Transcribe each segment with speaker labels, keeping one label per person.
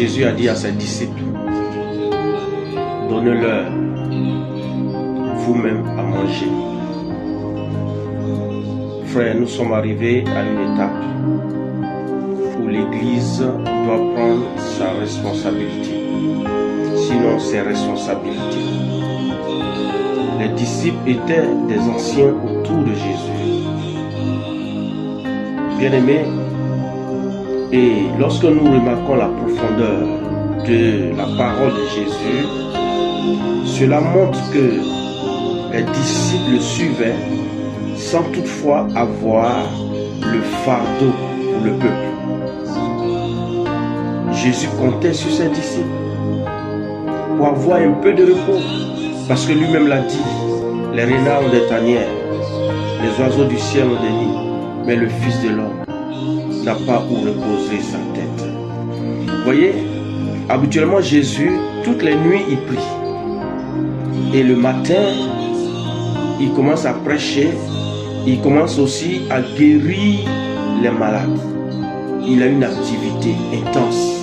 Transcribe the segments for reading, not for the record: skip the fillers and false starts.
Speaker 1: Jésus a dit à ses disciples, donnez-leur vous-même à manger. Frères, nous sommes arrivés à une étape où l'Église doit prendre sa responsabilité, sinon ses responsabilités. Les disciples étaient des anciens autour de Jésus. Bien-aimés, et lorsque nous remarquons la profondeur de la parole de Jésus, cela montre que les disciples le suivaient sans toutefois avoir le fardeau pour le peuple. Jésus comptait sur ses disciples pour avoir un peu de repos, parce que lui-même l'a dit, les renards ont des tanières, les oiseaux du ciel ont des nids, mais le Fils de l'homme n'a pas où reposer sa tête. Vous voyez, habituellement Jésus, toutes les nuits, il prie. Et le matin, il commence à prêcher, il commence aussi à guérir les malades. Il a une activité intense.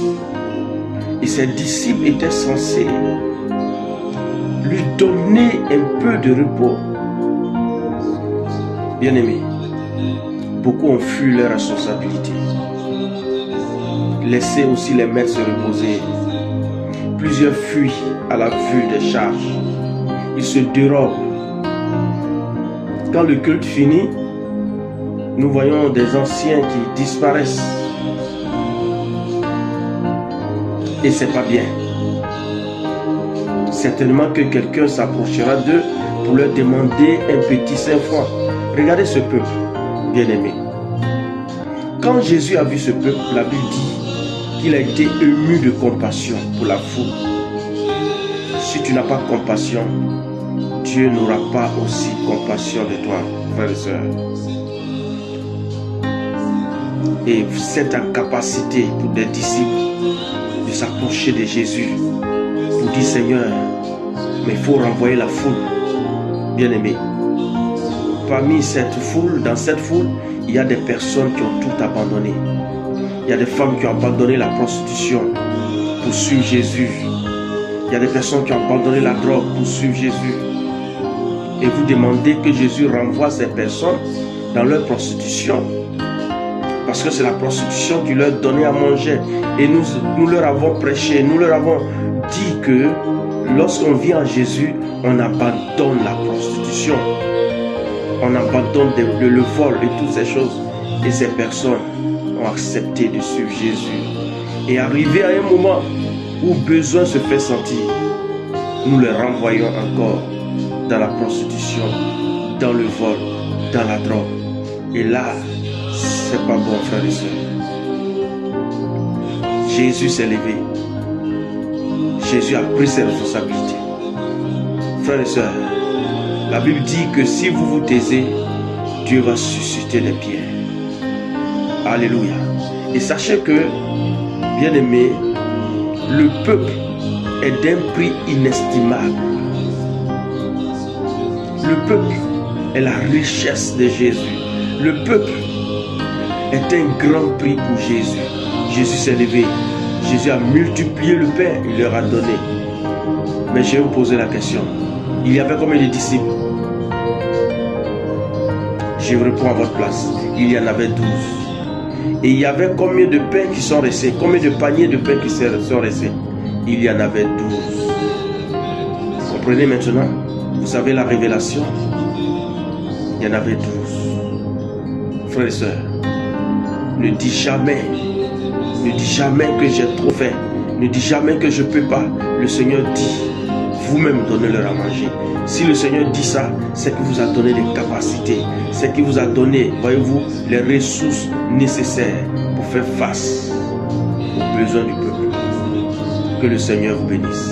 Speaker 1: Et ses disciples étaient censés lui donner un peu de repos. Bien-aimés, beaucoup ont fui leur responsabilité. Laissez aussi les maîtres se reposer. Plusieurs fuient à la vue des charges. Ils se dérobent. Quand le culte finit, nous voyons des anciens qui disparaissent. Et c'est pas bien. Certainement que quelqu'un s'approchera d'eux pour leur demander un petit 5 francs. Regardez ce peuple, bien-aimé. Quand Jésus a vu ce peuple, la Bible dit qu'il a été ému de compassion pour la foule. Si tu n'as pas compassion, Dieu n'aura pas aussi compassion de toi, frères et sœurs. Et cette incapacité pour des disciples de s'approcher de Jésus pour dire Seigneur, mais il faut renvoyer la foule. Bien-aimé, parmi cette foule, dans cette foule, il y a des personnes qui ont tout abandonné. Il y a des femmes qui ont abandonné la prostitution pour suivre Jésus. Il y a des personnes qui ont abandonné la drogue pour suivre Jésus. Et vous demandez que Jésus renvoie ces personnes dans leur prostitution. Parce que c'est la prostitution qui leur donnait à manger. Et nous leur avons prêché, nous leur avons dit que lorsqu'on vient à Jésus, on abandonne la prostitution. On abandonne le vol et toutes ces choses. Et ces personnes ont accepté de suivre Jésus. Et arrivé à un moment où besoin se fait sentir, nous les renvoyons encore dans la prostitution, dans le vol, dans la drogue. Et là, c'est pas bon, frères et sœurs. Jésus s'est levé. Jésus a pris ses responsabilités. Frères et sœurs, la Bible dit que si vous vous taisez, Dieu va susciter des pierres. Alléluia. Et sachez que, bien-aimés, le peuple est d'un prix inestimable. Le peuple est la richesse de Jésus. Le peuple est un grand prix pour Jésus. Jésus s'est levé. Jésus a multiplié le pain. Il leur a donné. Mais je vais vous poser la question. Il y avait combien de disciples? Je vous réponds à votre place. Il y en avait 12. Et il y avait combien de pains qui sont restés? Combien de paniers de pain qui sont restés? Il y en avait 12. Vous comprenez maintenant? Vous avez la révélation? Il y en avait 12. Frères et sœurs, ne dis jamais que j'ai trop fait. Ne dis jamais que je ne peux pas. Le Seigneur dit, vous-même donnez-leur à manger. Si le Seigneur dit ça, c'est qu'il vous a donné les capacités. C'est qu'il vous a donné, voyez-vous, les ressources nécessaires pour faire face aux besoins du peuple. Que le Seigneur vous bénisse.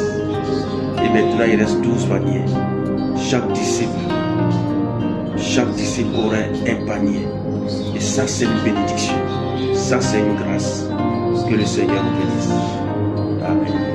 Speaker 1: Et maintenant, il reste 12 paniers. Chaque disciple aurait un panier. Et ça, c'est une bénédiction. Ça, c'est une grâce. Que le Seigneur vous bénisse. Amen.